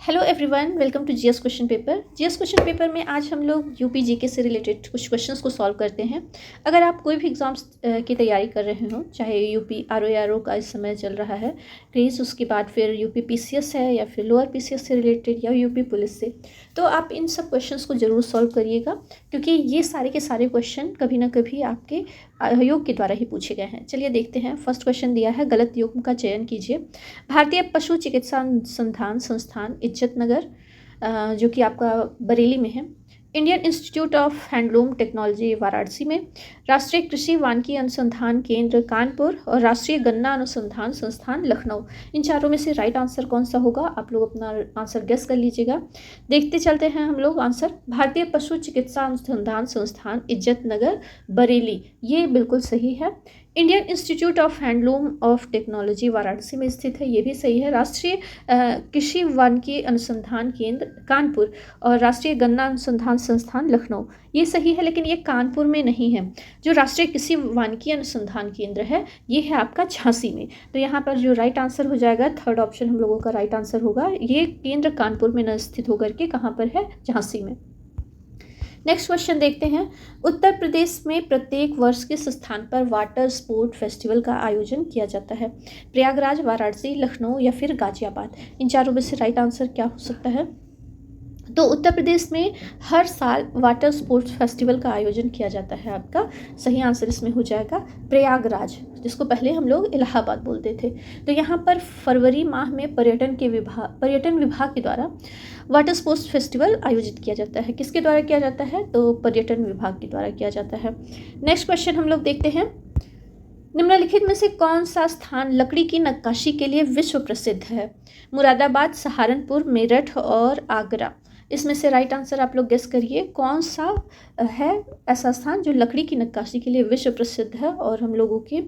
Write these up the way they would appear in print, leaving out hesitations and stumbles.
Hello everyone, welcome to GS question paper. GS question paper में आज हम लोग यूपी जीके से रिलेटेड कुछ क्वेश्चंस को सॉल्व करते हैं। अगर आप कोई भी एग्ज़ाम्स की तैयारी कर रहे हो, चाहे यूपी आरओ का इस समय चल रहा है क्रेज़, उसके बाद फिर यूपी पीसीएस है या फिर लोअर पीसीएस से रिलेटेड या यूपी पुलिस से, तो आप इन सब क्वेश्चंस को ज़रूर सॉल्व करिएगा, क्योंकि ये सारे के सारे क्वेश्चन कभी ना कभी आपके योग के द्वारा ही पूछे गए हैं। चलिए देखते हैं। फर्स्ट क्वेश्चन दिया है, गलत योग का चयन कीजिए। भारतीय पशु चिकित्सा अनुसंधान संस्थान इज्जत नगर, जो कि आपका बरेली में है। Indian institute of handloom technology Varanasi में। राष्ट्रीय कृषि वानिकी अनुसंधान केंद्र कानपुर और राष्ट्रीय गन्ना अनुसंधान संस्थान लखनऊ। इन चारों में से राइट आंसर कौन सा होगा, आप लोग अपना आंसर गेस कर लीजिएगा। देखते चलते हैं हम लोग आंसर। भारतीय पशु चिकित्सा अनुसंधान संस्थान इज्जत नगर बरेली, ये बिल्कुल सही है। Indian institute of handloom of technology Varanasi में स्थित है, ये भी सही है। राष्ट्रीय कृषि वानिकी अनुसंधान केंद्र कानपुर और राष्ट्रीय गन्ना अनुसंधान संस्थान लखनऊ, ये सही है, लेकिन ये कानपुर में नहीं है। जो राष्ट्रीय कृषि वानिकी अनुसंधान केंद्र है ये है आपका झांसी में। तो यहाँ पर जो राइट आंसर हो जाएगा, थर्ड ऑप्शन हम लोगों का राइट आंसर होगा। ये केंद्र कानपुर में न स्थित होकर के कहाँ पर है, झांसी में। नेक्स्ट क्वेश्चन देखते हैं। उत्तर प्रदेश में प्रत्येक वर्ष किस स्थान पर वाटर स्पोर्ट फेस्टिवल का आयोजन किया जाता है? प्रयागराज, वाराणसी, लखनऊ या फिर गाजियाबाद। इन चारों में से राइट आंसर क्या हो सकता है? तो उत्तर प्रदेश में हर साल वाटर स्पोर्ट्स फेस्टिवल का आयोजन किया जाता है। आपका सही आंसर इसमें हो जाएगा प्रयागराज, जिसको पहले हम लोग इलाहाबाद बोलते थे। तो यहाँ पर फरवरी माह में पर्यटन विभाग के द्वारा वाटर स्पोर्ट्स फेस्टिवल आयोजित किया जाता है। किसके द्वारा किया जाता है? तो पर्यटन विभाग के द्वारा किया जाता है। नेक्स्ट क्वेश्चन हम लोग देखते हैं। निम्नलिखित में से कौन सा स्थान लकड़ी की नक्काशी के लिए विश्व प्रसिद्ध है? मुरादाबाद, सहारनपुर, मेरठ और आगरा। इसमें से राइट आंसर आप लोग गेस करिए, कौन सा है ऐसा स्थान जो लकड़ी की नक्काशी के लिए विश्व प्रसिद्ध है और हम लोगों के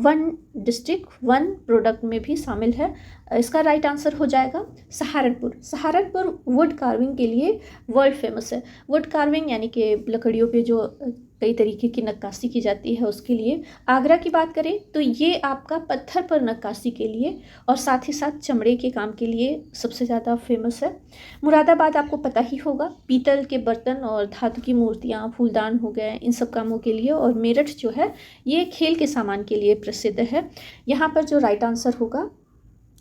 वन डिस्ट्रिक्ट वन प्रोडक्ट में भी शामिल है। इसका राइट आंसर हो जाएगा सहारनपुर। सहारनपुर वुड कार्विंग के लिए वर्ल्ड फेमस है। वुड कार्विंग यानी कि लकड़ियों पे जो कई तरीके की नक्काशी की जाती है उसके लिए। आगरा की बात करें तो ये आपका पत्थर पर नक्काशी के लिए और साथ ही साथ चमड़े के काम के लिए सबसे ज़्यादा फेमस है। मुरादाबाद आपको पता ही होगा, पीतल के बर्तन और धातु की मूर्तियाँ, फूलदान हो गए, इन सब कामों के लिए। और मेरठ जो है ये खेल के सामान के लिए प्रसिद्ध है। यहाँ पर जो राइट आंसर होगा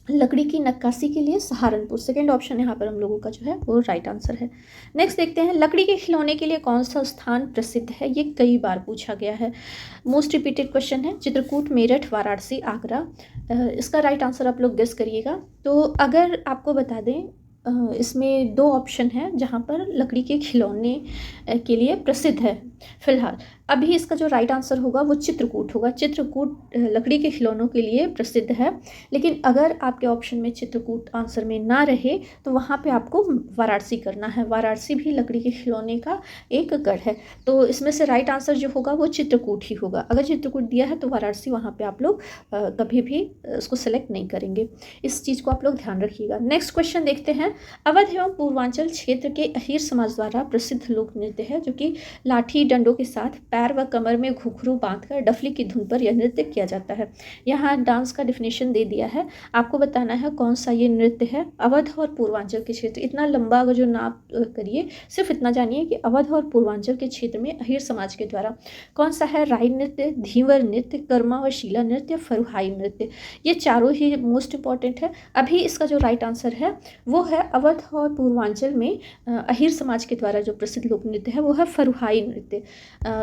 लकड़ी की नक्काशी के लिए सहारनपुर, सेकेंड ऑप्शन यहाँ पर हम लोगों का जो है वो राइट आंसर है। नेक्स्ट देखते हैं। लकड़ी के खिलौने के लिए कौन सा स्थान प्रसिद्ध है? ये कई बार पूछा गया है, मोस्ट रिपीटेड क्वेश्चन है। चित्रकूट, मेरठ, वाराणसी, आगरा। इसका राइट आंसर आप लोग गेस करिएगा। तो अगर आपको बता दें, इसमें दो ऑप्शन है जहाँ पर लकड़ी के खिलौने के लिए प्रसिद्ध है। फिलहाल अभी इसका जो राइट आंसर होगा वो चित्रकूट होगा। चित्रकूट लकड़ी के खिलौनों के लिए प्रसिद्ध है, लेकिन अगर आपके ऑप्शन में चित्रकूट आंसर में ना रहे तो वहाँ पे आपको वाराणसी करना है। वाराणसी भी लकड़ी के खिलौने का एक गढ़ है। तो इसमें से राइट आंसर जो होगा वो चित्रकूट ही होगा। अगर चित्रकूट दिया है तो वाराणसी वहाँ पर आप लोग कभी भी उसको सेलेक्ट नहीं करेंगे। इस चीज़ को आप लोग ध्यान रखिएगा। नेक्स्ट क्वेश्चन देखते हैं। अवध एवं पूर्वांचल क्षेत्र के अहीर समाज द्वारा प्रसिद्ध लोक नृत्य है, जो कि लाठी डंडों के साथ पैर व कमर में घुघरू बांधकर डफली की धुन पर यह नृत्य किया जाता है। यहाँ डांस का डिफिनेशन दे दिया है, आपको बताना है कौन सा ये नृत्य है। अवध और पूर्वांचल के क्षेत्र, इतना लंबा अगर जो नाप करिए, सिर्फ इतना जानिए कि अवध और पूर्वांचल के क्षेत्र में अहीर समाज के द्वारा कौन सा है? राई नृत्य, धीवर नृत्य, कर्मा व शीला नृत्य, फरुहाई नृत्य। ये चारों ही मोस्ट इंपॉर्टेंट है। अभी इसका जो राइट आंसर है वो है अवध और पूर्वांचल में अहीर समाज के द्वारा जो प्रसिद्ध लोक नृत्य है वो है फरुहाई नृत्य।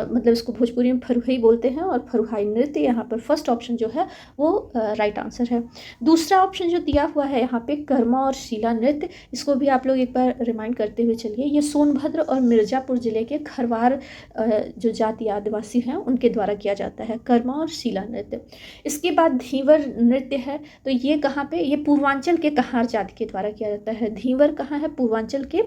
मतलब इसको भोजपुरी में फरुहाई बोलते हैं और फरुहाई नृत्य यहाँ पर फर्स्ट ऑप्शन जो है वो राइट आंसर है। दूसरा ऑप्शन जो दिया हुआ है यहाँ पे कर्मा और शीला नृत्य, इसको भी आप लोग एक बार रिमाइंड करते हुए चलिए। ये सोनभद्र और मिर्ज़ापुर जिले के खरवार जो जाति आदिवासी हैं उनके द्वारा किया जाता है, कर्मा और शीला नृत्य। इसके बाद धीवर नृत्य है, तो ये कहाँ पे? ये पूर्वांचल के कहार जाति के द्वारा किया जाता है। धीवर कहाँ है? पूर्वांचल के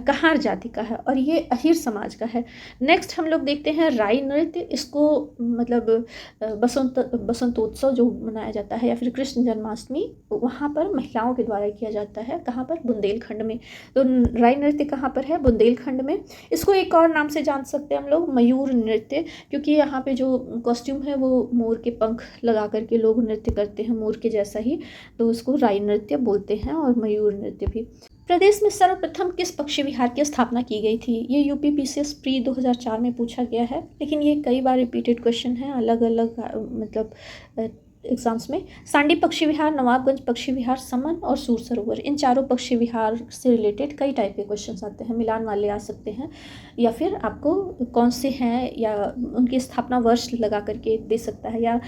कहार जाति का है और ये अहीर समाज का है। नेक्स्ट हम लोग देखते हैं राई नृत्य, इसको मतलब बसंतोत्सव जो मनाया जाता है या फिर कृष्ण जन्माष्टमी, वहाँ पर महिलाओं के द्वारा किया जाता है। कहाँ पर? बुंदेलखंड में। तो राई नृत्य कहाँ पर है? बुंदेलखंड में। इसको एक और नाम से जान सकते हैं हम लोग, मयूर नृत्य, क्योंकि यहाँ पे जो कॉस्ट्यूम है वो मोर के पंख लगा करके लोग नृत्य करते हैं, मोर के जैसा ही, तो उसको राई नृत्य बोलते हैं, और मयूर नृत्य भी। प्रदेश में सर्वप्रथम किस पक्षी विहार की स्थापना की गई थी? ये यूपी पीसीएस प्री 2004 में पूछा गया है, लेकिन ये कई बार रिपीटेड क्वेश्चन है अलग अलग मतलब एग्जाम्स में। सांडी पक्षी विहार, नवाबगंज पक्षी विहार, समन और सूर सरोवर, इन चारों पक्षी विहार से रिलेटेड कई टाइप के क्वेश्चन आते हैं, मिलान वाले आ सकते हैं, या फिर आपको कौन से हैं या उनकी स्थापना वर्ष लगा करके दे सकता है, या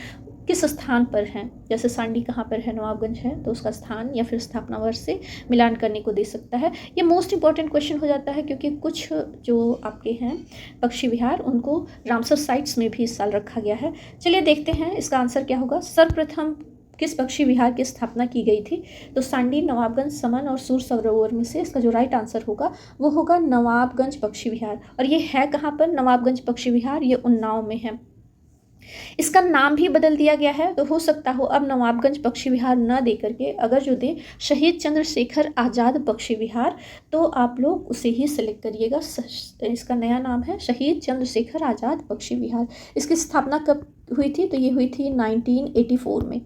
किस स्थान पर हैं, जैसे सांडी कहाँ पर है, नवाबगंज है, तो उसका स्थान या फिर स्थापना वर्ष से मिलान करने को दे सकता है। ये मोस्ट इंपॉर्टेंट क्वेश्चन हो जाता है, क्योंकि कुछ जो आपके हैं पक्षी विहार उनको रामसर साइट्स में भी इस साल रखा गया है। चलिए देखते हैं इसका आंसर क्या होगा। सर्वप्रथम किस पक्षी विहार की स्थापना की गई थी? तो सांडी, नवाबगंज, समन और सूर सरोवर में से इसका जो राइट आंसर होगा वो होगा नवाबगंज पक्षी विहार। और ये है कहाँ पर? नवाबगंज पक्षी विहार, ये उन्नाव में है। इसका नाम भी बदल दिया गया है, तो हो सकता हो अब नवाबगंज पक्षी विहार न दे करके अगर जो दे शहीद चंद्रशेखर आज़ाद पक्षी विहार, तो आप लोग उसे ही सेलेक्ट करिएगा। इसका नया नाम है शहीद चंद्रशेखर आज़ाद पक्षी विहार। इसकी स्थापना कब हुई थी? तो ये हुई थी 1984 में।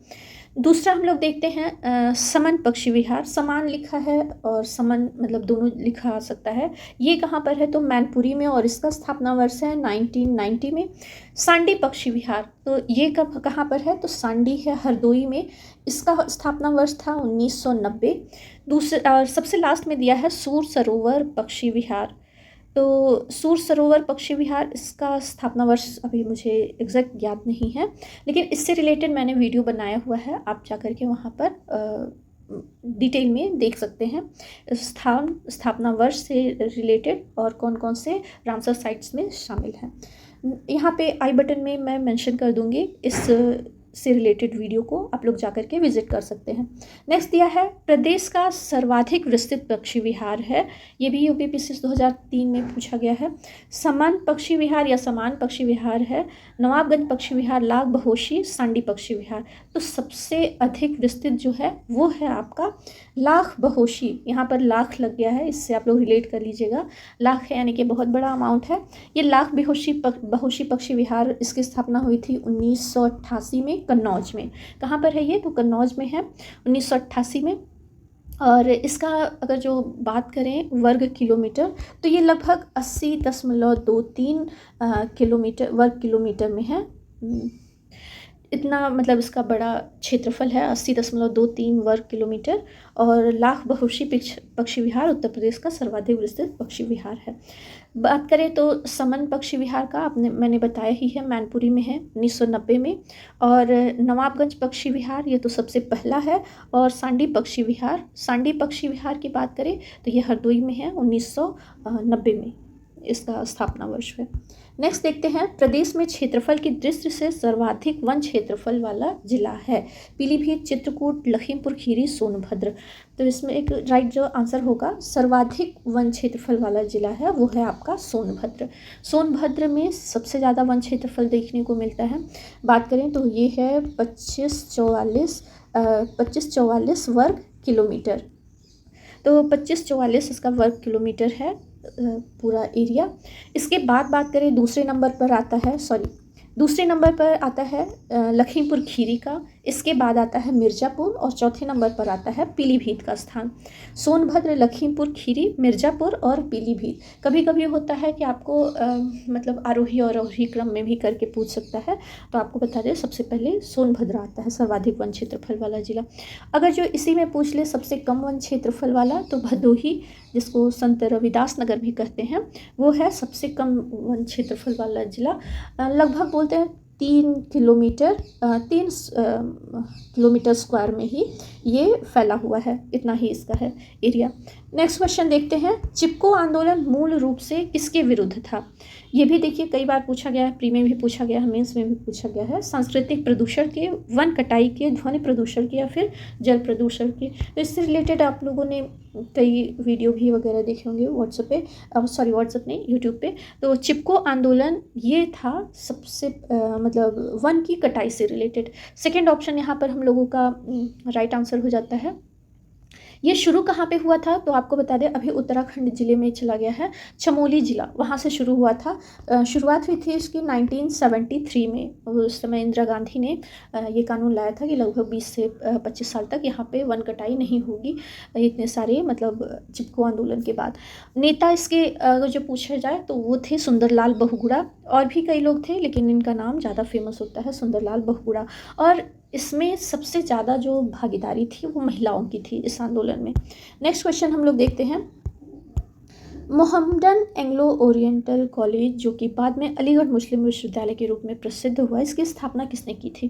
दूसरा हम लोग देखते हैं समन पक्षी विहार। समान लिखा है और समन मतलब दोनों लिखा आ सकता है। ये कहाँ पर है? तो मैनपुरी में, और इसका स्थापना वर्ष है 1990 में। सांडी पक्षी विहार, तो ये कहाँ पर है? तो सांडी है हरदोई में, इसका स्थापना वर्ष था 1990। दूसरा सबसे लास्ट में दिया है सूर सरोवर पक्षी विहार। तो सूर सरोवर पक्षी विहार, इसका स्थापना वर्ष अभी मुझे एग्जैक्ट याद नहीं है, लेकिन इससे रिलेटेड मैंने वीडियो बनाया हुआ है, आप जा कर के वहाँ पर डिटेल में देख सकते हैं स्थापना वर्ष से रिलेटेड और कौन कौन से रामसर साइट्स में शामिल हैं। यहाँ पे आई बटन में मैं मेंशन कर दूँगी, इस से रिलेटेड वीडियो को आप लोग जा कर के विजिट कर सकते हैं। नेक्स्ट दिया है प्रदेश का सर्वाधिक विस्तृत पक्षी विहार है, ये भी यूपी पीसीएस 2003 में पूछा गया है। समान पक्षी विहार या समान पक्षी विहार है, नवाबगंज पक्षी विहार, लाख बहोशी, सांडी पक्षी विहार। तो सबसे अधिक विस्तृत जो है वो है आपका लाख बहोशी। यहाँ पर लाख लग गया है, इससे आप लोग रिलेट कर लीजिएगा, लाख है यानी कि बहुत बड़ा अमाउंट है। ये लाख बहोशी पक्षी विहार, इसकी स्थापना हुई थी 1988 में कन्नौज में। कहाँ पर है ये? तो कन्नौज में है 1988 में। और इसका अगर जो बात करें वर्ग किलोमीटर, तो ये लगभग 80.23 किलोमीटर वर्ग किलोमीटर में है। इतना मतलब इसका बड़ा क्षेत्रफल है, 80.23 वर्ग किलोमीटर। और लाख बहोशी पक्षी विहार उत्तर प्रदेश का सर्वाधिक विस्तृत पक्षी विहार है। बात करें तो समन पक्षी विहार का मैंने बताया ही है, मैनपुरी में है 1990 में। और नवाबगंज पक्षी विहार ये तो सबसे पहला है। और सांडी पक्षी विहार की बात करें तो ये हरदोई में है 1990 में इसका स्थापना वर्ष है। नेक्स्ट देखते हैं प्रदेश में क्षेत्रफल की दृष्टि से सर्वाधिक वन क्षेत्रफल वाला जिला है। पीलीभीत, चित्रकूट, लखीमपुर खीरी, सोनभद्र। तो इसमें एक राइट जो आंसर होगा सर्वाधिक वन क्षेत्रफल वाला जिला है वो है आपका सोनभद्र। सोनभद्र में सबसे ज़्यादा वन क्षेत्रफल देखने को मिलता है। बात करें तो ये है 2544 वर्ग किलोमीटर। तो 2544 इसका वर्ग किलोमीटर है पूरा एरिया। इसके बाद बात करें दूसरे नंबर पर आता है लखीमपुर खीरी का। इसके बाद आता है मिर्ज़ापुर और चौथे नंबर पर आता है पीलीभीत का स्थान। सोनभद्र, लखीमपुर खीरी, मिर्ज़ापुर और पीलीभीत। कभी कभी होता है कि आपको मतलब आरोही और अवरोही क्रम में भी करके पूछ सकता है, तो आपको बता दें सबसे पहले सोनभद्र आता है सर्वाधिक वन क्षेत्रफल वाला जिला। अगर जो इसी में पूछ ले सबसे कम वन क्षेत्रफल वाला, तो भदोही, जिसको संत रविदास नगर भी कहते हैं, वो है सबसे कम वन क्षेत्रफल वाला जिला। लगभग बोलते हैं 3 किलोमीटर स्क्वायर में ही ये फैला हुआ है, इतना ही इसका है एरिया। नेक्स्ट क्वेश्चन देखते हैं, चिपको आंदोलन मूल रूप से किसके विरुद्ध था? ये भी देखिए कई बार पूछा गया है, प्री में भी पूछा गया है, मेंस में भी पूछा गया है। सांस्कृतिक प्रदूषण के, वन कटाई के, ध्वनि प्रदूषण के या फिर जल प्रदूषण के। तो इससे रिलेटेड आप लोगों ने कई वीडियो भी वगैरह देखे होंगे व्हाट्सएप पे, व्हाट्सएप नहीं, यूट्यूब पे। तो चिपको आंदोलन ये था सबसे मतलब वन की कटाई से रिलेटेड। सेकेंड ऑप्शन यहाँ पर हम लोगों का राइट आंसर हो जाता है। ये शुरू कहाँ पे हुआ था? तो आपको बता दें, अभी उत्तराखंड ज़िले में चला गया है, चमोली ज़िला, वहाँ से शुरू हुआ था। शुरुआत हुई थी इसकी 1973 में। उस समय इंदिरा गांधी ने ये कानून लाया था कि लगभग 20 से 25 साल तक यहाँ पे वन कटाई नहीं होगी, इतने सारे मतलब चिपको आंदोलन के बाद। नेता इसके अगर जो पूछा जाए तो वो थे सुंदरलाल बहुगुणा, और भी कई लोग थे लेकिन इनका नाम ज़्यादा फेमस होता है, सुंदरलाल बहुगुणा। और इसमें सबसे ज़्यादा जो भागीदारी थी वो महिलाओं की थी इस आंदोलन में। नेक्स्ट क्वेश्चन हम लोग देखते हैं, मोहम्मडन एंग्लो ओरिएंटल कॉलेज जो कि बाद में अलीगढ़ मुस्लिम विश्वविद्यालय के रूप में प्रसिद्ध हुआ, इसकी स्थापना किसने की थी?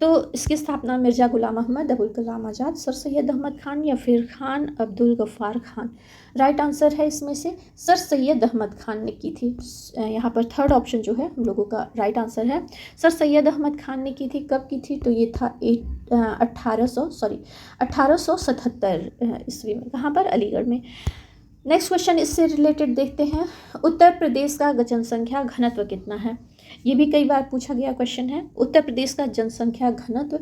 तो इसकी स्थापना मिर्ज़ा गुलाम अहमद, अबुल कलाम आज़ाद, सर सैयद अहमद खान या फिर खान अब्दुल गफ़ार खान। राइट आंसर है इसमें से सर सैयद अहमद खान ने की थी। यहाँ पर थर्ड ऑप्शन जो है हम लोगों का राइट आंसर है, सर सैयद अहमद खान ने की थी। कब की थी? तो ये था 1877 ईस्वी में। कहाँ पर? अलीगढ़ में। नेक्स्ट क्वेश्चन इससे रिलेटेड देखते हैं, उत्तर प्रदेश का जनसंख्या घनत्व कितना है? ये भी कई बार पूछा गया क्वेश्चन है। उत्तर प्रदेश का जनसंख्या घनत्व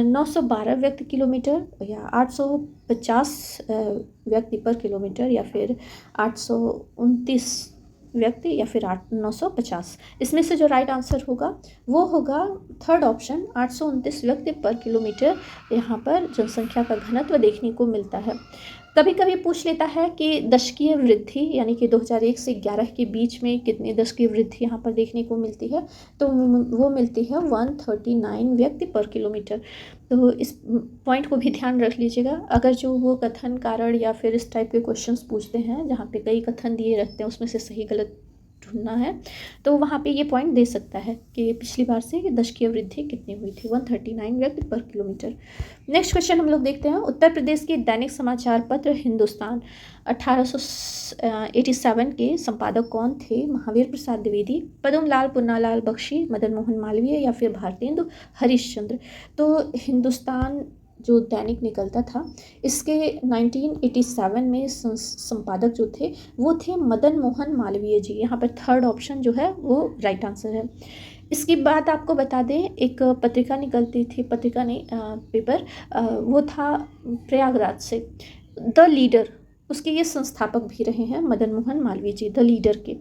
912 व्यक्ति किलोमीटर या 850 व्यक्ति पर किलोमीटर या फिर 829 व्यक्ति या फिर 950। इसमें से जो राइट आंसर होगा वो होगा थर्ड ऑप्शन, 829 व्यक्ति पर किलोमीटर यहाँ पर जनसंख्या का घनत्व देखने को मिलता है। कभी कभी पूछ लेता है कि दशकीय वृद्धि यानी कि 2001 से 11 के बीच में कितनी दशकीय वृद्धि यहाँ पर देखने को मिलती है? तो वो मिलती है 139 व्यक्ति पर किलोमीटर। तो इस पॉइंट को भी ध्यान रख लीजिएगा। अगर जो वो कथन, कारण या फिर इस टाइप के क्वेश्चंस पूछते हैं जहाँ पे कई कथन दिए रहते हैं, उसमें से सही गलत ढूंढना है, तो वहाँ पे ये पॉइंट दे सकता है कि पिछली बार से दशकीय वृद्धि कितनी हुई थी, 139 व्यक्ति पर किलोमीटर। नेक्स्ट क्वेश्चन हम लोग देखते हैं, उत्तर प्रदेश के दैनिक समाचार पत्र हिंदुस्तान 1887 के संपादक कौन थे? महावीर प्रसाद द्विवेदी, पद्मलाल पुन्नालाल बख्शी, मदन मोहन मालवीय या फिर भारतेंदु हरिश्चंद्र। तो हिंदुस्तान जो दैनिक निकलता था, इसके 1987 में संपादक जो थे वो थे मदन मोहन मालवीय जी। यहाँ पर थर्ड ऑप्शन जो है वो राइट आंसर है। इसकी बात आपको बता दें, एक पत्रिका निकलती थी, पत्रिका नहीं पेपर, वो था प्रयागराज से, द लीडर, उसके ये संस्थापक भी रहे हैं मदन मोहन मालवीय जी, द लीडर के,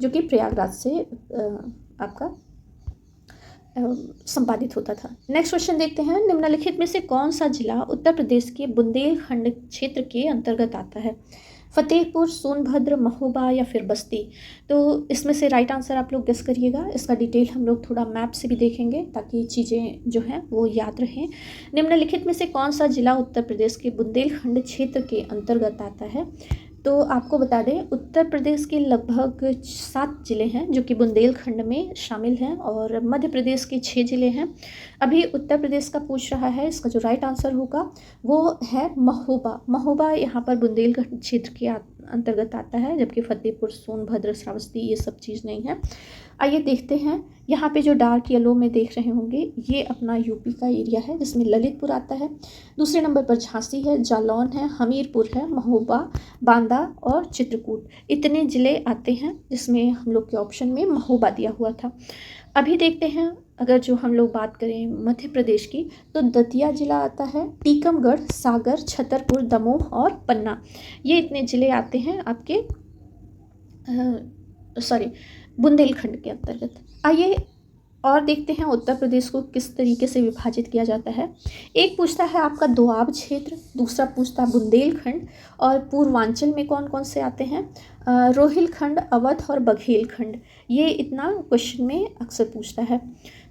जो कि प्रयागराज से आपका संपादित होता था। नेक्स्ट क्वेश्चन देखते हैं, निम्नलिखित में से कौन सा जिला उत्तर प्रदेश के बुंदेलखंड क्षेत्र के अंतर्गत आता है? फतेहपुर, सोनभद्र, महोबा या फिर बस्ती। तो इसमें से राइट आंसर आप लोग गेस करिएगा। इसका डिटेल हम लोग थोड़ा मैप से भी देखेंगे ताकि चीज़ें जो हैं वो याद रहें। निम्नलिखित में से कौन सा जिला उत्तर प्रदेश के बुंदेलखंड क्षेत्र के अंतर्गत आता है? तो आपको बता दें, उत्तर प्रदेश के लगभग 7 ज़िले हैं जो कि बुंदेलखंड में शामिल हैं और मध्य प्रदेश के 6 ज़िले हैं। अभी उत्तर प्रदेश का पूछ रहा है, इसका जो राइट आंसर होगा वो है महोबा। महोबा यहाँ पर बुंदेलखंड क्षेत्र के अंतर्गत आता है, जबकि फतेहपुर, सोनभद्र, श्रावस्ती ये सब चीज़ नहीं है। आइए देखते हैं, यहाँ पे जो डार्क येलो में देख रहे होंगे ये अपना यूपी का एरिया है जिसमें ललितपुर आता है। दूसरे नंबर पर झांसी है, जालौन है, हमीरपुर है, महोबा, बांदा और चित्रकूट, इतने ज़िले आते हैं जिसमें हम लोग के ऑप्शन में महोबा दिया हुआ था। अभी देखते हैं, अगर जो हम लोग बात करें मध्य प्रदेश की, तो दतिया ज़िला आता है, टीकमगढ़, सागर, छतरपुर, दमोह और पन्ना, ये इतने ज़िले आते हैं आपके बुंदेलखंड के अंतर्गत। आइए और देखते हैं उत्तर प्रदेश को किस तरीके से विभाजित किया जाता है। एक पूछता है आपका दोआब क्षेत्र, दूसरा पूछता है बुंदेलखंड, और पूर्वांचल में कौन कौन से आते हैं? रोहिलखंड, अवध और बघेलखंड। ये इतना क्वेश्चन में अक्सर पूछता है।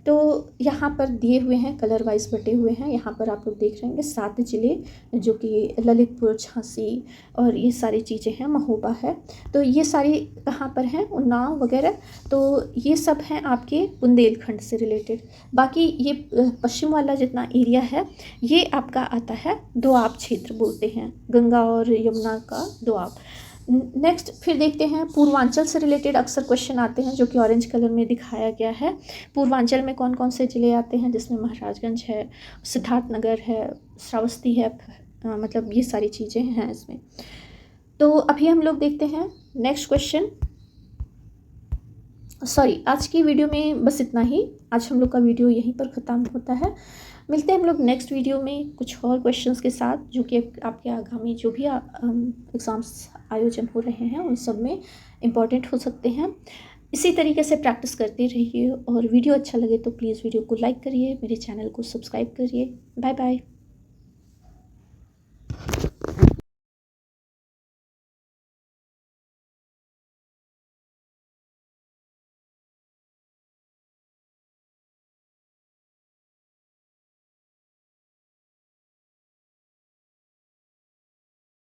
तो यहाँ पर दिए हुए हैं, कलर वाइज बटे हुए हैं। यहाँ पर आप लोग देख रहे होंगे 7 ज़िले जो कि ललितपुर, झांसी और ये सारी चीज़ें हैं, महोबा है। तो ये सारी कहाँ पर हैं, उन्नाव वगैरह। तो ये सब हैं आपके बुंदेलखंड से रिलेटेड। बाकी ये पश्चिम वाला जितना एरिया है ये आपका आता है दोआब क्षेत्र बोलते हैं, गंगा और यमुना का दोआब। नेक्स्ट फिर देखते हैं पूर्वांचल से रिलेटेड अक्सर क्वेश्चन आते हैं जो कि ऑरेंज कलर में दिखाया गया है। पूर्वांचल में कौन कौन से ज़िले आते हैं, जिसमें महाराजगंज है, सिद्धार्थनगर है, श्रावस्ती है, मतलब ये सारी चीज़ें हैं इसमें। तो अभी हम लोग देखते हैं नेक्स्ट क्वेश्चन। सॉरी, आज की वीडियो में बस इतना ही। आज हम लोग का वीडियो यहीं पर ख़त्म होता है। मिलते हैं हम लोग नेक्स्ट वीडियो में कुछ और क्वेश्चंस के साथ जो कि आपके आगामी जो भी एग्ज़ाम्स आयोजन हो रहे हैं उन सब में इम्पॉर्टेंट हो सकते हैं। इसी तरीके से प्रैक्टिस करते रहिए और वीडियो अच्छा लगे तो प्लीज़ वीडियो को लाइक करिए, मेरे चैनल को सब्सक्राइब करिए। Bye bye.